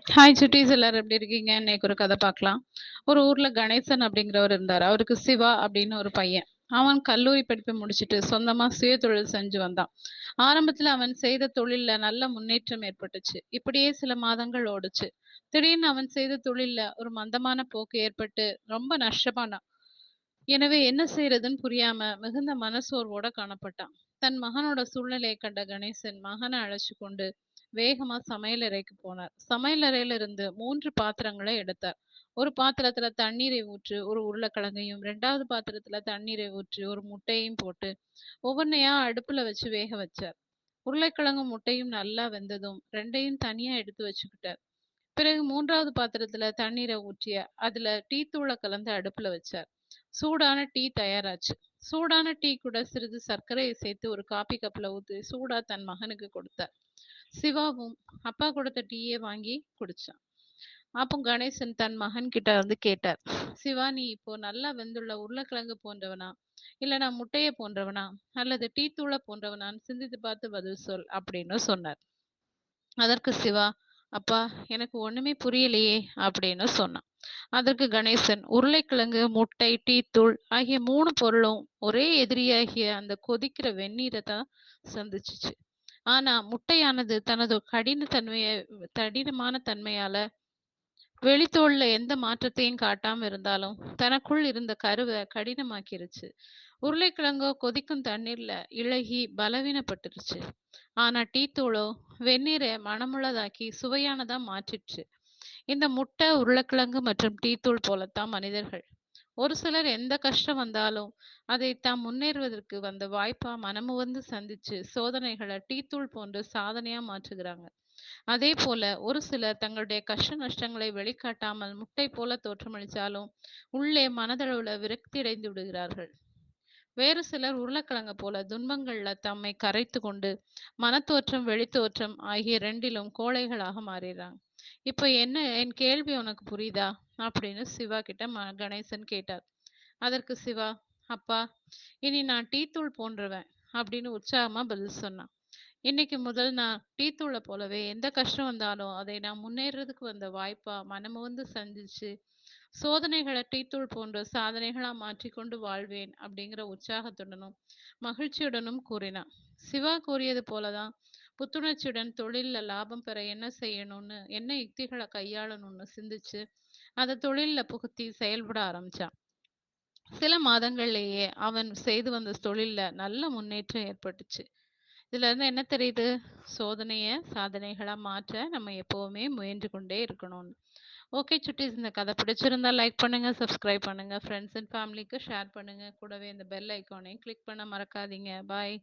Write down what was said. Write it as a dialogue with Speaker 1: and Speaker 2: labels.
Speaker 1: Hi சுட்டீஸ் எல்லாரும் எப்படி இருக்கீங்க? இன்னைக்கு ஒரு கதை பார்க்கலாம். ஒரு ஊர்ல கணேசன் அப்படிங்கிறவர் இருந்தாரு. அவருக்கு சிவா அப்படின்னு ஒரு பையன். அவன் கல்லூரி படிப்பை முடிச்சுட்டு சொந்தமா சுயதொழில் செஞ்சு வந்தான். ஆரம்பத்துல அவன் செய்த தொழில்ல நல்ல முன்னேற்றம் ஏற்பட்டுச்சு. இப்படியே சில மாதங்கள் ஓடுச்சு. திடீர்னு அவன் செய்த தொழில்ல ஒரு மந்தமான போக்கு ஏற்பட்டு ரொம்ப நஷ்டமானான். எனவே என்ன செய்யறதுன்னு புரியாம மிகுந்த மனசோர்வோட காணப்பட்டான். தன் மகனோட சூழ்நிலையை கண்ட கணேசன் மகனை அழைச்சு கொண்டு வேகமா சமையலறைக்கு போனார். சமையலறையில இருந்து 3 பாத்திரங்களை எடுத்தார். ஒரு பாத்திரத்துல தண்ணீரை ஊற்றி ஒரு உருளைக்கிழங்கையும், 2வது பாத்திரத்துல தண்ணீரை ஊற்றி ஒரு முட்டையும் போட்டு ஒவ்வொன்னையா அடுப்புல வச்சு வேக வச்சார். உருளைக்கிழங்கும் முட்டையும் நல்லா வெந்ததும் 2யும் தனியா எடுத்து வச்சுக்கிட்டார். பிறகு 3வது பாத்திரத்துல தண்ணீரை ஊற்றி அதுல டீ தூளை கலந்து அடுப்புல வச்சார். சூடான டீ தயாராச்சு. சூடான டீ கூட சிறிது சர்க்கரையை சேர்த்து ஒரு காபி கப்ல ஊத்தி சூடா தன் மகனுக்கு கொடுத்தார். சிவாவும் அப்பா கொடுத்த டீயை வாங்கி குடிச்சான். அப்போ கணேசன் தன் மகன் கிட்ட வந்து கேட்டார். சிவா, நீ இப்போ நல்லா வெந்துள்ள உருளைக்கிழங்கு போன்றவனா, இல்ல நான் முட்டைய போன்றவனா, அல்லது டீ தூளை போன்றவனான்னு சிந்தித்து பார்த்து பதில் சொல் அப்படின்னு சொன்னார். அதற்கு சிவா, அப்பா, எனக்கு ஒண்ணுமே புரியலையே அப்படின்னு சொன்னான். அதற்கு கணேசன், உருளைக்கிழங்கு, முட்டை, டீத்தூள் ஆகிய 3 பொருளும் ஒரே எதிரியாகிய அந்த கொதிக்கிற வெந்நீரை தான் சந்திச்சுச்சு. ஆனா முட்டையானது தனது கடினமான தன்மையால வெளித்தோல்ல எந்த மாற்றத்தையும் காட்டாம இருந்தாலும் தனக்குள் இருந்த கருவை கடினமாக்கிருச்சு. உருளைக்கிழங்கோ கொதிக்கும் தண்ணீர்ல இளகி பலவீனப்பட்டுருச்சு. ஆனா டீத்தூளோ வெந்நீரை மணமுள்ளதாக்கி சுவையானதா மாற்றிடுச்சு. இந்த முட்டை, உருளைக்கிழங்கு மற்றும் டீத்தூள் போலத்தான் மனிதர்கள். ஒரு சிலர் எந்த கஷ்டம் வந்தாலும் அதை தாம் முன்னேறுவதற்கு வந்த வாய்ப்பா மனமுவந்து சந்திச்சு சோதனைகளை டீத்தூள் போன்று சாதனையா மாற்றுகிறாங்க. அதே போல ஒரு சிலர் தங்களுடைய கஷ்ட நஷ்டங்களை வெளிக்காட்டாமல் முட்டை போல தோற்றமளித்தாலும் உள்ளே மனதளவுல விரக்தி அடைந்து விடுகிறார்கள். வேறு சிலர் உருளைக்கிழங்க போல துன்பங்கள்ல தம்மை கரைத்து கொண்டு மனத்தோற்றம் வெளித்தோற்றம் ஆகிய ரெண்டிலும் கோழைகளாக மாறிடுறாங்க. இப்ப என்ன என் கேள்வி உனக்கு புரியுதா அப்படின்னு சிவா கிட்ட கணேசன் கேட்டார். அதற்கு சிவா, அப்பா, இனி நான் டீத்தூள் போன்றவன் அப்படின்னு உற்சாகமா பதில் சொன்னான். இன்னைக்கு முதல் நான் டீத்தூளை போலவே எந்த கஷ்டம் வந்தாலும் அதை நான் முன்னேறதுக்கு வந்த வாய்ப்பா மனமுவந்து சந்திச்சு சோதனைகளை டீத்தூள் போன்ற சாதனைகளா மாற்றிக்கொண்டு வாழ்வேன் அப்படிங்கிற உற்சாகத்துடனும் மகிழ்ச்சியுடனும் கூறினான். சிவா கூறியது போலதான் புத்துணர்ச்சியுடன் தொழில்ல லாபம் பெற என்ன செய்யணும்னு, என்ன யுக்திகளை கையாளணும்னு சிந்திச்சு அதை தொழில்ல புகுத்தி செயல்பட ஆரம்பிச்சான். சில மாதங்கள்லேயே அவன் செய்து வந்த தொழில்ல நல்ல முன்னேற்றம் ஏற்பட்டுச்சு. இதுல இருந்து என்ன தெரியுது? சோதனைய சாதனைகளா மாற்ற நம்ம எப்பவுமே முயன்று கொண்டே இருக்கணும்னு. ஓகே சுட்டீஸ், இந்த கதை பிடிச்சிருந்தா லைக் பண்ணுங்க, சப்ஸ்கிரைப் பண்ணுங்க, ஃப்ரெண்ட்ஸ் அண்ட் ஃபேமிலிக்கு ஷேர் பண்ணுங்க. கூடவே இந்த பெல் ஐக்கானையும் கிளிக் பண்ண மறக்காதீங்க. பாய்.